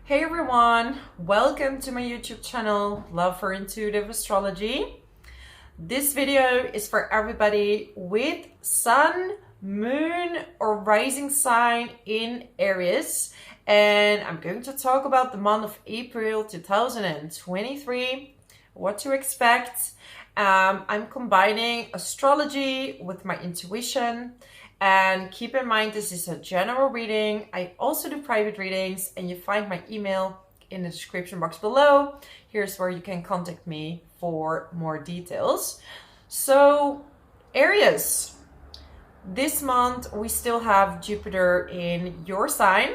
Hey everyone, welcome to my YouTube channel, Love for Intuitive Astrology. This video is for everybody with Sun, Moon, or Rising sign in Aries. And I'm going to talk about the month of April 2023, what to expect. I'm combining astrology with my intuition. And keep in mind, this is a general reading. I also do private readings, and you find my email in the description box below. Here's where you can contact me for more details. So, Aries, this month we still have Jupiter in your sign.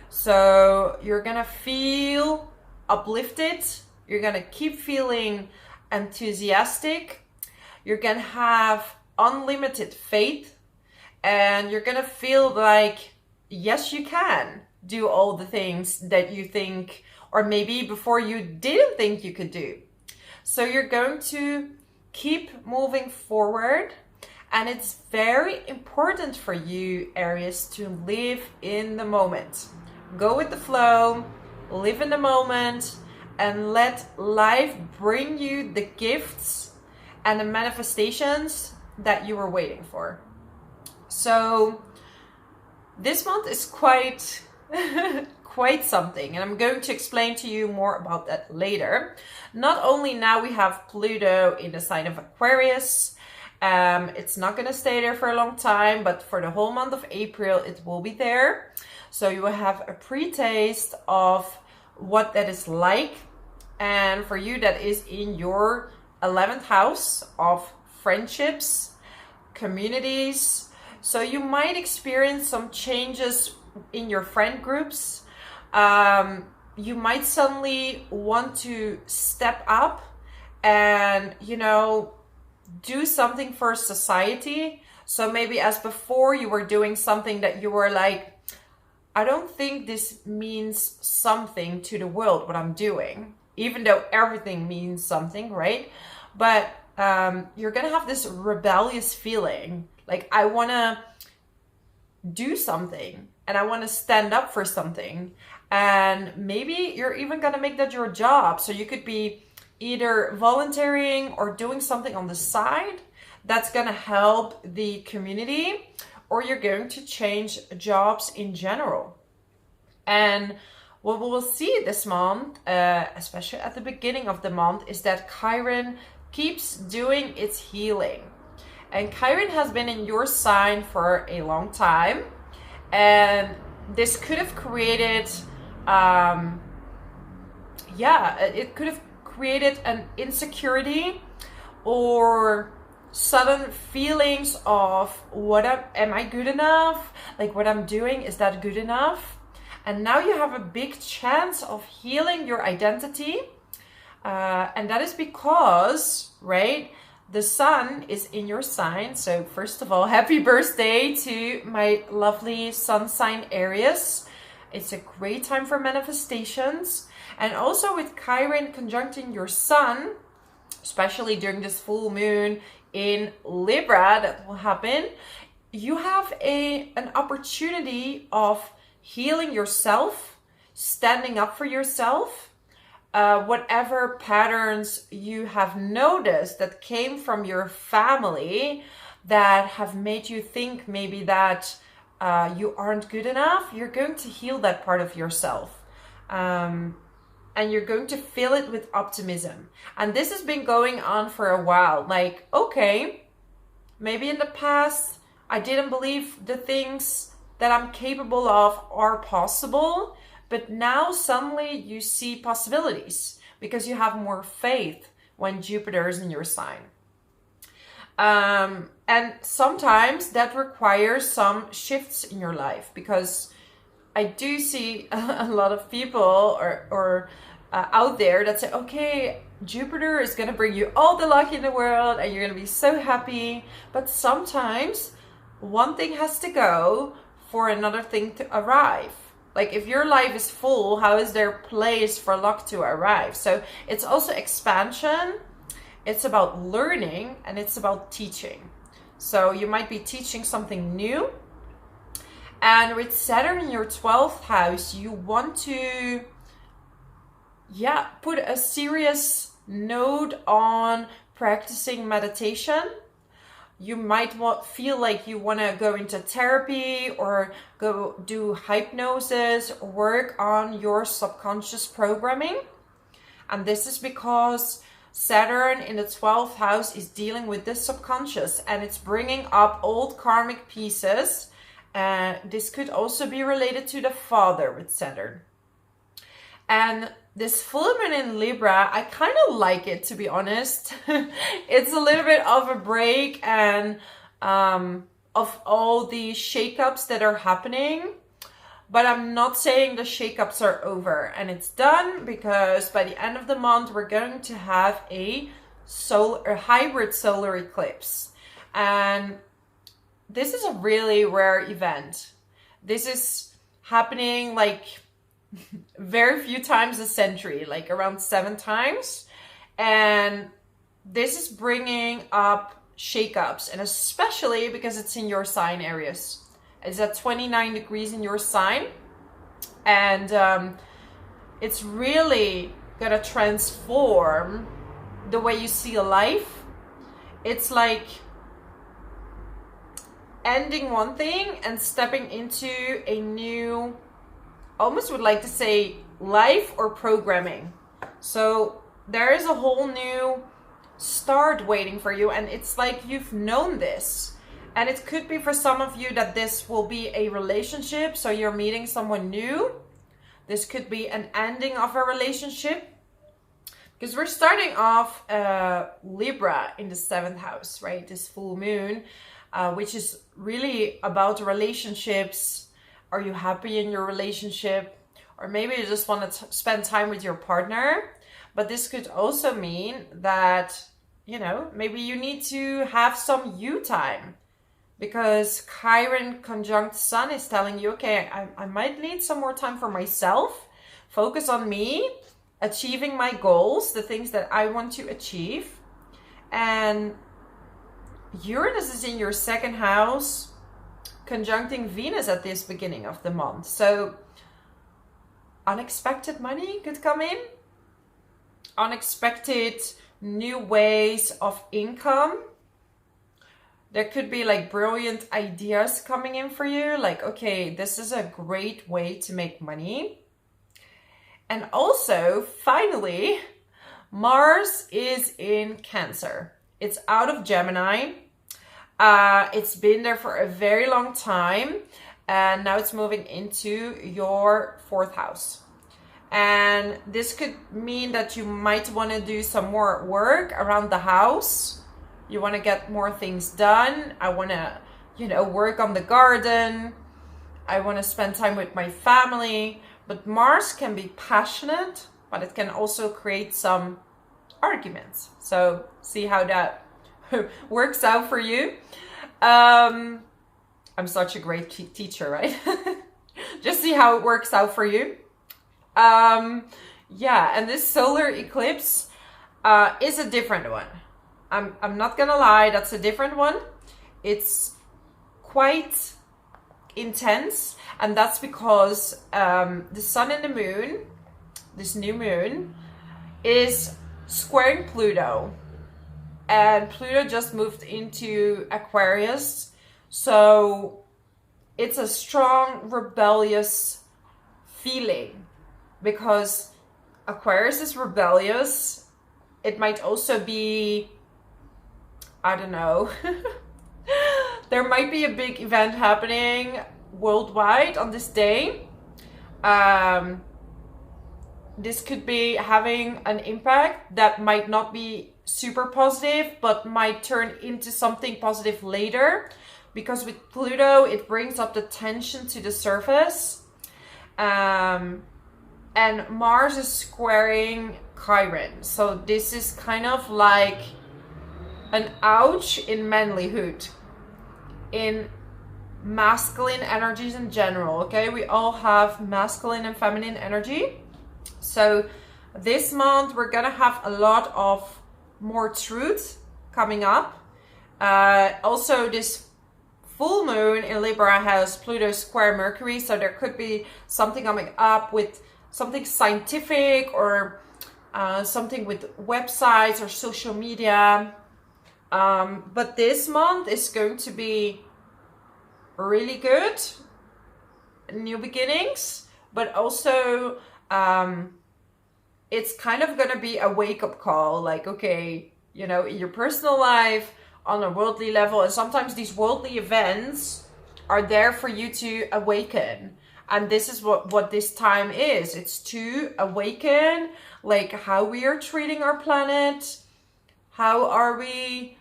So you're gonna feel uplifted. You're gonna keep feeling enthusiastic. You're gonna have unlimited faith. And you're gonna feel like, yes, you can do all the things that you think, or maybe before you didn't think you could do. So you're going to keep moving forward. And it's very important for you, Aries, to live in the moment. Go with the flow, live in the moment, and let life bring you the gifts and the manifestations that you were waiting for. So this month is quite something, and I'm going to explain to you more about that later. Not only now we have Pluto in the sign of Aquarius, it's not going to stay there for a long time, but for the whole month of April it will be there. So you will have a pre-taste of what that is like, and for you that is in your 11th house of friendships, communities. So you might experience some changes in your friend groups. You might suddenly want to step up and, do something for society. So maybe as before you were doing something that you were like, I don't think this means something to the world, what I'm doing, even though everything means something, right? But you're going to have this rebellious feeling. Like, I want to do something and I want to stand up for something. And maybe you're even going to make that your job. So you could be either volunteering or doing something on the side that's going to help the community, or you're going to change jobs in general. And what we will see this month, especially at the beginning of the month, is that Chiron keeps doing its healing. And Chiron has been in your sign for a long time. And this could have created, it could have created an insecurity or sudden feelings of am I good enough? Like, what I'm doing, is that good enough? And now you have a big chance of healing your identity. And that is because, right, the sun is in your sign. So first of all, happy birthday to my lovely sun sign Aries. It's a great time for manifestations. And also with Chiron conjuncting your sun, especially during this full moon in Libra that will happen, you have an opportunity of healing yourself, standing up for yourself. Whatever patterns you have noticed that came from your family that have made you think maybe that you aren't good enough, you're going to heal that part of yourself. And you're going to fill it with optimism. And this has been going on for a while. Like, okay, maybe in the past I didn't believe the things that I'm capable of are possible. But now suddenly you see possibilities because you have more faith when Jupiter is in your sign. And sometimes that requires some shifts in your life, because I do see a lot of people or out there that say, okay, Jupiter is going to bring you all the luck in the world and you're going to be so happy. But sometimes one thing has to go for another thing to arrive. Like, if your life is full, how is there place for luck to arrive? So it's also expansion. It's about learning, and it's about teaching. So you might be teaching something new, And with Saturn in your 12th house, you want to, put a serious note on practicing meditation. You might feel like you want to go into therapy or go do hypnosis, work on your subconscious programming. And this is because Saturn in the 12th house is dealing with the subconscious, and it's bringing up old karmic pieces. This could also be related to the father with Saturn. And this full moon in Libra, I kind of like it, to be honest. It's a little bit of a break and of all the shakeups that are happening. But I'm not saying the shakeups are over and it's done, because by the end of the month, we're going to have a hybrid solar eclipse. And this is a really rare event. This is happening like very few times a century, like around 7 times. And this is bringing up shakeups, and especially because it's in your sign, Aries. It's at 29 degrees in your sign, and it's really gonna transform the way you see life. It's like ending one thing and stepping into a new, almost would like to say, life or programming. So there is a whole new start waiting for you, and it's like you've known this. And it could be for some of you that this will be a relationship, so you're meeting someone new. This could be an ending of a relationship, because we're starting off Libra in the 7th house, right? This full moon, which is really about relationships. Are you happy in your relationship? Or maybe you just want to spend time with your partner. But this could also mean that, you know, maybe you need to have some you time, because Chiron conjunct Sun is telling you, okay, I might need some more time for myself, focus on me, achieving my goals, the things that I want to achieve. And Uranus is in your 2nd house, conjuncting Venus at this beginning of the month. So unexpected money could come in, unexpected new ways of income. There could be like brilliant ideas coming in for you. Like, okay, this is a great way to make money. And also, finally, Mars is in Cancer. It's out of Gemini. It's been there for a very long time. And now it's moving into your 4th house. And this could mean that you might want to do some more work around the house. You want to get more things done. I want to, you know, work on the garden. I want to spend time with my family. But Mars can be passionate, but it can also create some arguments. So see how that works out for you. I'm such a great teacher, right? Just see how it works out for you. And this solar eclipse is a different one. I'm not gonna lie, that's a different one. It's quite intense, and that's because the Sun and the Moon, this new moon, is squaring Pluto. And Pluto just moved into Aquarius. So it's a strong, rebellious feeling, because Aquarius is rebellious. It might also be, I don't know, there might be a big event happening worldwide on this day. This could be having an impact that might not be super positive, but might turn into something positive later. Because with Pluto, it brings up the tension to the surface. And Mars is squaring Chiron. So this is kind of like an ouch in manlyhood, in masculine energies in general, okay? We all have masculine and feminine energy. So this month, we're gonna have a lot of more truth coming up. Also, this full moon in Libra has Pluto square Mercury, so there could be something coming up with something scientific or something with websites or social media. But this month is going to be really good, new beginnings, but also it's kind of going to be a wake-up call, like, okay, you know, in your personal life, on a worldly level, and sometimes these worldly events are there for you to awaken. And this is what this time is. It's to awaken, like how we are treating our planet, how are we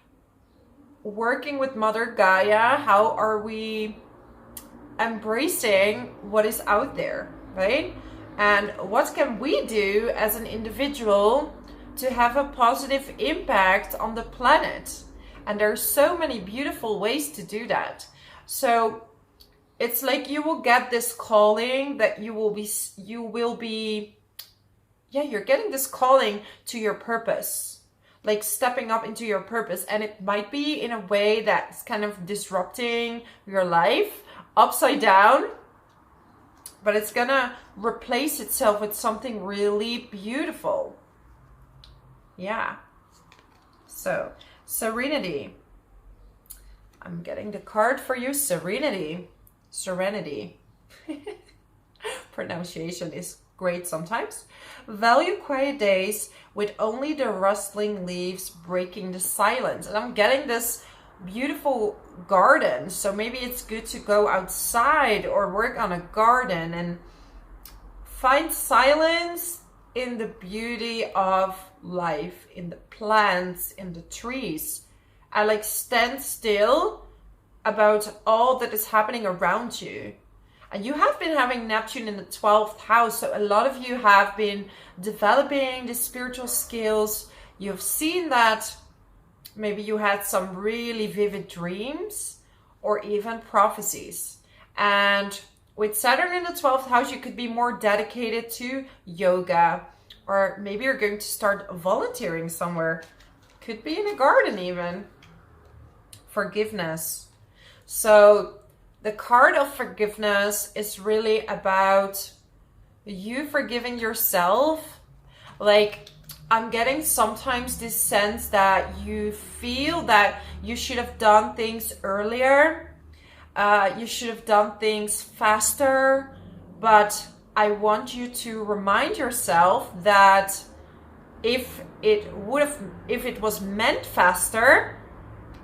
working with Mother Gaia, how are we embracing what is out there, right? And what can we do as an individual to have a positive impact on the planet? And there are so many beautiful ways to do that. So it's like you will get this calling that you're getting this calling to your purpose, like stepping up into your purpose. And it might be in a way that's kind of disrupting your life upside down, but it's gonna replace itself with something really beautiful. Yeah. So Serenity. I'm getting the card for you. Serenity. Pronunciation is great sometimes. Value quiet days with only the rustling leaves breaking the silence. And I'm getting this beautiful garden. So maybe it's good to go outside or work on a garden and find silence in the beauty of life, in the plants, in the trees. I like stand still about all that is happening around you. And you have been having Neptune in the 12th house, so a lot of you have been developing the spiritual skills. You've seen that maybe you had some really vivid dreams or even prophecies. And with Saturn in the 12th house, you could be more dedicated to yoga, or maybe you're going to start volunteering somewhere. Could be in a garden even. Forgiveness. So the card of forgiveness is really about you forgiving yourself. Like, I'm getting sometimes this sense that you feel that you should have done things earlier. You should have done things faster. But I want you to remind yourself that if it was meant faster,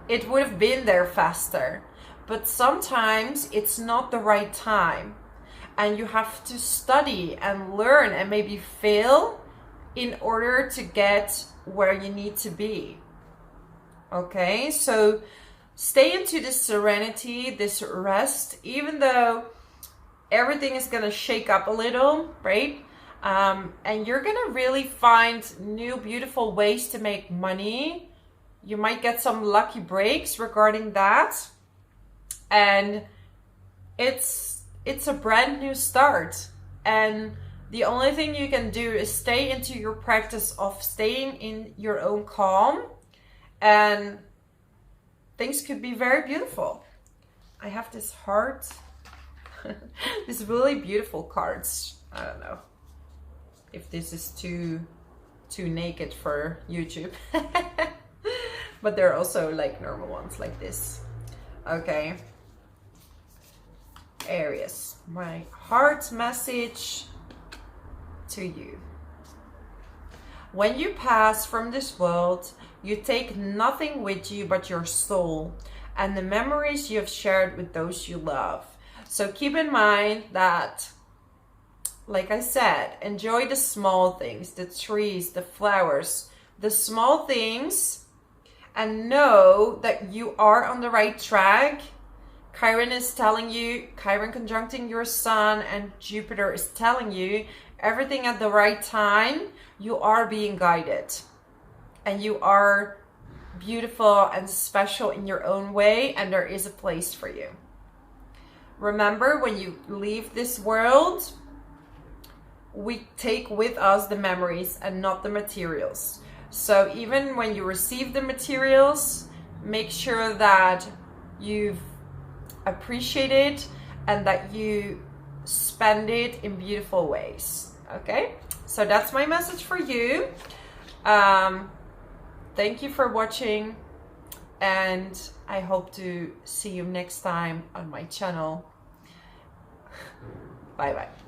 it would have been there faster. But sometimes it's not the right time. And you have to study and learn and maybe fail in order to get where you need to be. Okay, so stay into this serenity, this rest, even though everything is going to shake up a little, right? And you're going to really find new beautiful ways to make money. You might get some lucky breaks regarding that. And it's a brand new start. And the only thing you can do is stay into your practice of staying in your own calm, and things could be very beautiful. I have this heart, these really beautiful cards. I don't know if this is too naked for YouTube, but there are also like normal ones like this. Okay. Aries, my heart's message to you. When you pass from this world, you take nothing with you but your soul and the memories you have shared with those you love. So keep in mind that, like I said, enjoy the small things, the trees, the flowers, the small things, and know that you are on the right track. Chiron is telling you, Chiron conjuncting your sun, and Jupiter is telling you everything at the right time. You are being guided, and you are beautiful and special in your own way, and there is a place for you. Remember, when you leave this world, we take with us the memories and not the materials. So even when you receive the materials, make sure that you've appreciate it and that you spend it in beautiful ways. Okay, so that's my message for you. Thank you for watching, and I hope to see you next time on my channel. Bye bye.